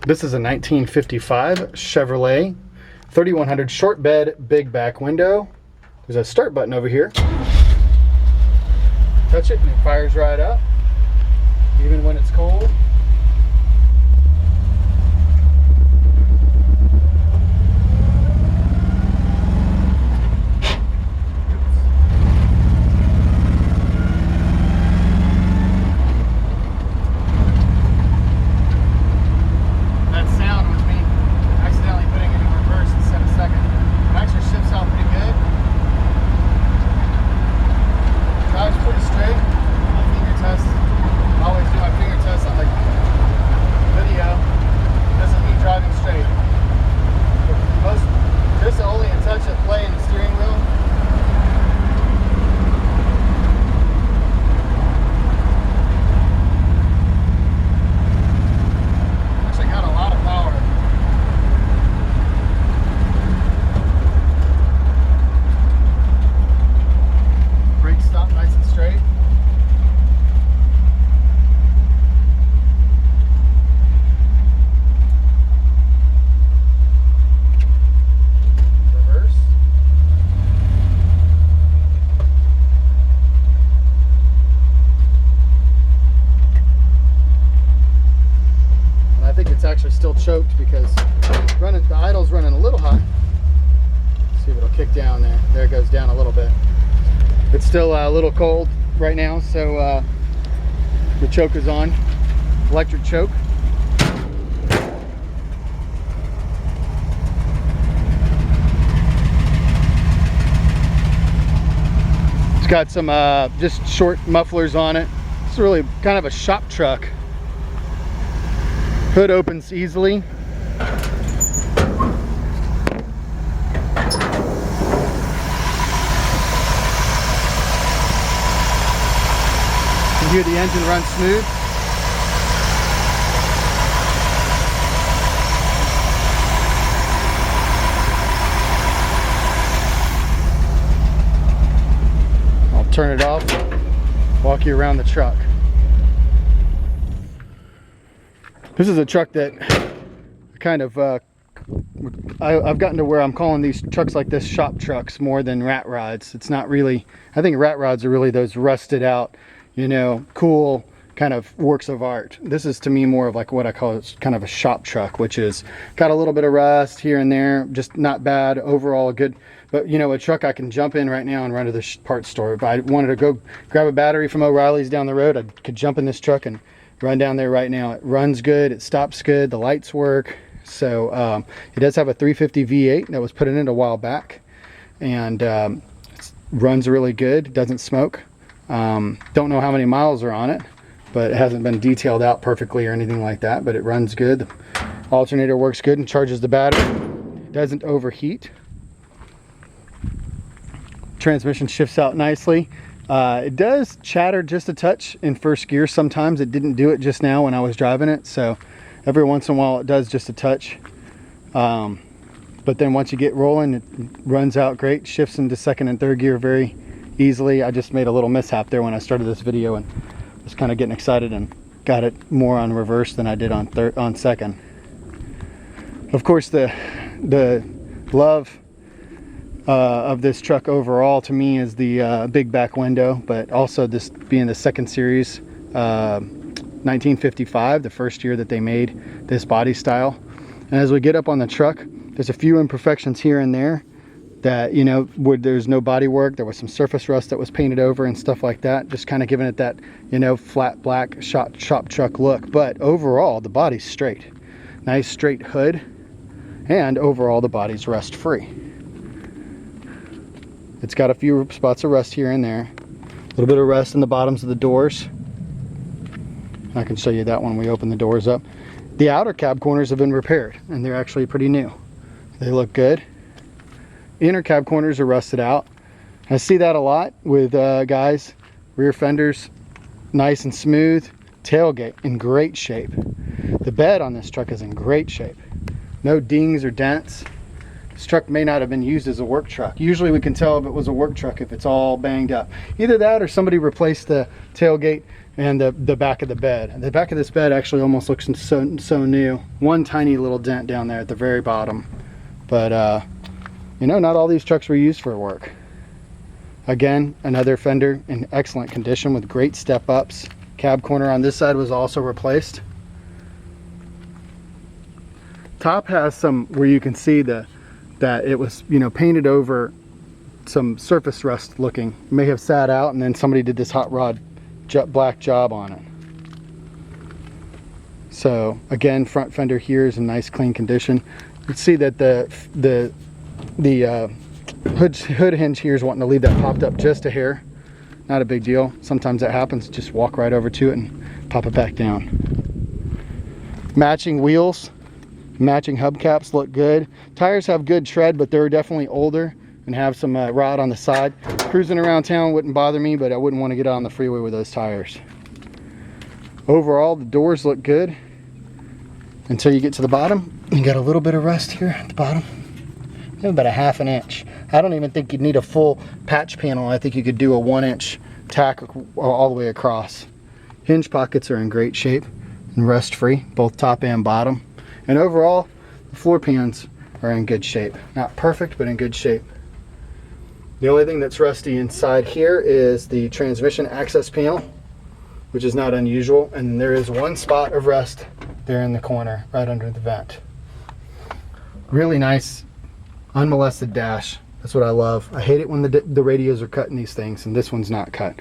This is a 1955 Chevrolet 3100 short bed, big back window. There's a start button over here. Touch it and it fires right up, even when it's cold. It's actually still choked because the idle's running a little hot. Let's see if it'll kick down there. There it goes down a little bit. It's still a little cold right now, so the choke is on. Electric choke. It's got some just short mufflers on it. It's really kind of a shop truck. Hood opens easily. You hear the engine run smooth. I'll turn it off, walk you around the truck. This is a truck that kind of, I've gotten to where I'm calling these trucks like this shop trucks more than rat rods. It's not really, I think rat rods are really those rusted out, you know, cool kind of works of art. This is to me more of like what I call kind of a shop truck, which is got a little bit of rust here and there, just not bad, overall good. But you know, a truck I can jump in right now and run to the parts store. If I wanted to go grab a battery from O'Reilly's down the road, I could jump in this truck and run down there right now. It runs good, it stops good, the lights work. So it does have a 350 V8 that was put in it a while back, and it runs really good, doesn't smoke. Don't know how many miles are on it, but it hasn't been detailed out perfectly or anything like that, but it runs good. The alternator works good and charges the battery. It doesn't overheat. Transmission shifts out nicely. It does chatter just a touch in first gear sometimes. It didn't do it just now when I was driving it, so every once in a while it does just a touch. But then once you get rolling, it runs out great, shifts into second and third gear very easily. I just made a little mishap there when I started this video and was kind of getting excited and got it more on reverse than I did on second. Of course, the love of this truck overall to me is the big back window, but also this being the second series, 1955, the first year that they made this body style. And as we get up on the truck, there's a few imperfections here and there that, you know, where there's no body work, there was some surface rust that was painted over and stuff like that, just kind of giving it that, you know, flat black shop truck look. But overall, the body's straight, nice straight hood, and overall the body's rust free. It's got a few spots of rust here and there, a little bit of rust in the bottoms of the doors. I can show you that when we open the doors up. The outer cab corners have been repaired and they're actually pretty new. They look good. Inner cab corners are rusted out. I see that a lot with guys. Rear fenders nice and smooth. Tailgate in great shape. The bed on this truck is in great shape. No dings or dents. This truck may not have been used as a work truck. Usually we can tell if it was a work truck if it's all banged up. Either that or somebody replaced the tailgate and the back of the bed. The back of this bed actually almost looks so new. One tiny little dent down there at the very bottom. But you know, not all these trucks were used for work. Again, another fender in excellent condition with great step ups. Cab corner on this side was also replaced. Top has some where you can see that it was, you know, painted over, some surface rust looking. It may have sat out and then somebody did this hot rod black job on it. So again, front fender here is in nice clean condition. You can see that the hood hinge here is wanting to leave that popped up just a hair. Not a big deal. Sometimes that happens. Just walk right over to it and pop it back down. Matching wheels, matching hubcaps look good. Tires have good tread, but they're definitely older and have some rot on the side. Cruising around town wouldn't bother me, but I wouldn't want to get out on the freeway with those tires. Overall, the doors look good until you get to the bottom. You got a little bit of rust here at the bottom. About a ½ inch. I don't even think you'd need a full patch panel. I think you could do a 1-inch tack all the way across. Hinge pockets are in great shape and rust free, both top and bottom. And overall, the floor pans are in good shape. Not perfect, but in good shape. The only thing that's rusty inside here is the transmission access panel, which is not unusual. And there is one spot of rust there in the corner, right under the vent. Really nice, unmolested dash. That's what I love. I hate it when the radios are cut in these things, and this one's not cut.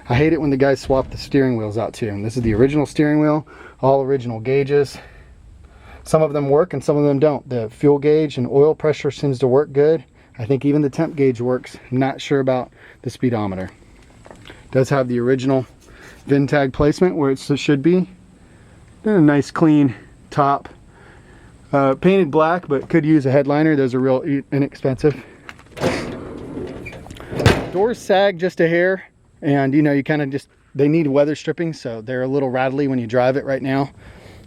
I hate it when the guys swap the steering wheels out too. And this is the original steering wheel, all original gauges. Some of them work and some of them don't. The fuel gauge and oil pressure seems to work good. I think even the temp gauge works. I'm not sure about the speedometer. It does have the original VIN tag placement where it should be. Then a nice clean top. Painted black, but could use a headliner. Those are real inexpensive. Doors sag just a hair, and you know, you kind of just, they need weather stripping, so they're a little rattly when you drive it right now.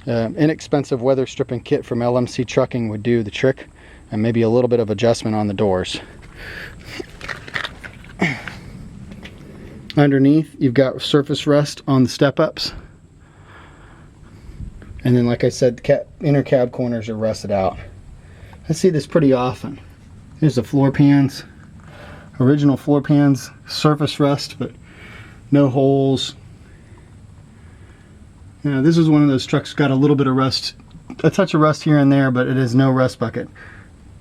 Inexpensive weather stripping kit from LMC Trucking would do the trick, and maybe a little bit of adjustment on the doors. Underneath, you've got surface rust on the step-ups. And then, like I said, the inner cab corners are rusted out. I see this pretty often. Here's the floor pans. Original floor pans, surface rust, but no holes. You know, this is one of those trucks got a little bit of rust, a touch of rust here and there, but it is no rust bucket.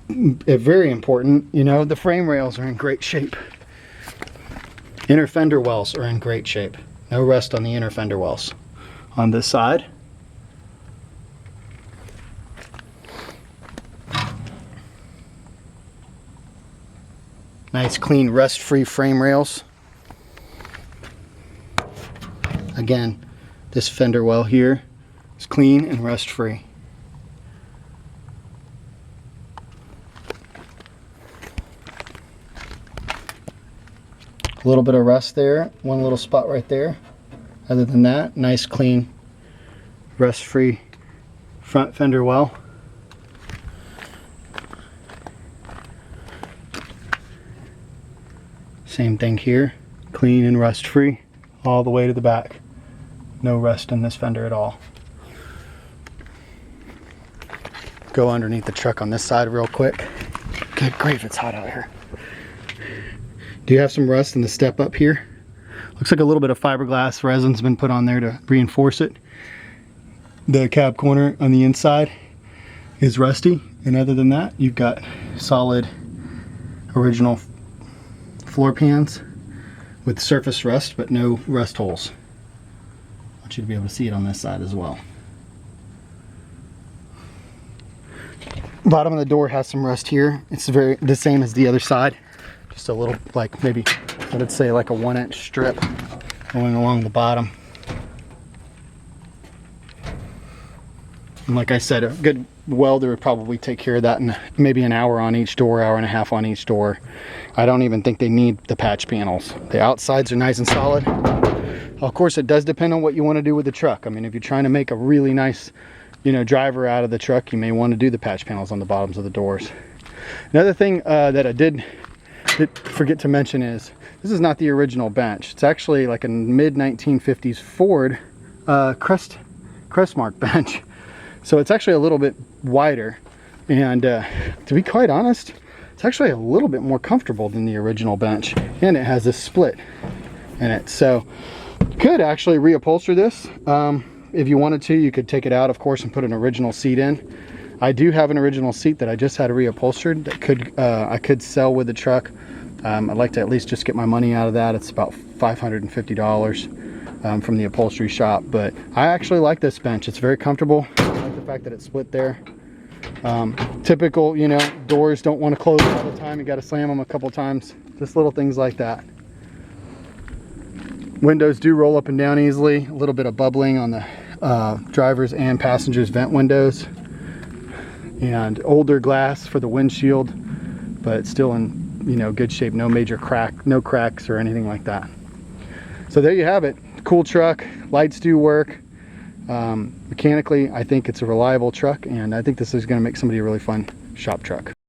Very important, you know, the frame rails are in great shape. Inner fender wells are in great shape. No rust on the inner fender wells. On this side, nice clean rust-free frame rails. Again, this fender well here is clean and rust-free. A little bit of rust there, one little spot right there. Other than that, nice clean rust-free front fender well. Same thing here, clean and rust-free all the way to the back. No rust in this fender at all. Go underneath the truck on this side real quick. Good grief, it's hot out here. Do you have some rust in the step up here? Looks like a little bit of fiberglass resin's been put on there to reinforce it. The cab corner on the inside is rusty, and other than that, you've got solid original floor pans with surface rust, but no rust holes. I want you to be able to see it on this side as well. Bottom of the door has some rust here. It's the same as the other side. Just a little, like maybe, let's say like a 1-inch strip going along the bottom. And like I said, a good welder would probably take care of that in maybe an hour on each door, hour and a half on each door. I don't even think they need the patch panels. The outsides are nice and solid. Of course, it does depend on what you want to do with the truck. I mean, if you're trying to make a really nice, you know, driver out of the truck, you may want to do the patch panels on the bottoms of the doors. Another thing that I did forget to mention is this is not the original bench. It's actually like a mid 1950s Ford Crestmark bench. So it's actually a little bit wider, and to be quite honest, it's actually a little bit more comfortable than the original bench, and it has this split in it. So you could actually reupholster this. If you wanted to, you could take it out, of course, and put an original seat in. I do have an original seat that I just had reupholstered that I could sell with the truck. I'd like to at least just get my money out of that. It's about $550 from the upholstery shop, but I actually like this bench. It's very comfortable. I like the fact that it's split there. Typical, you know, doors don't want to close all the time. You got to slam them a couple times. Just little things like that. Windows do roll up and down easily. A little bit of bubbling on the driver's and passenger's vent windows, and older glass for the windshield, but it's still in, you know, good shape. No major no cracks or anything like that. So there you have it. Cool truck. Lights do work. Mechanically, I think it's a reliable truck, and I think this is going to make somebody a really fun shop truck.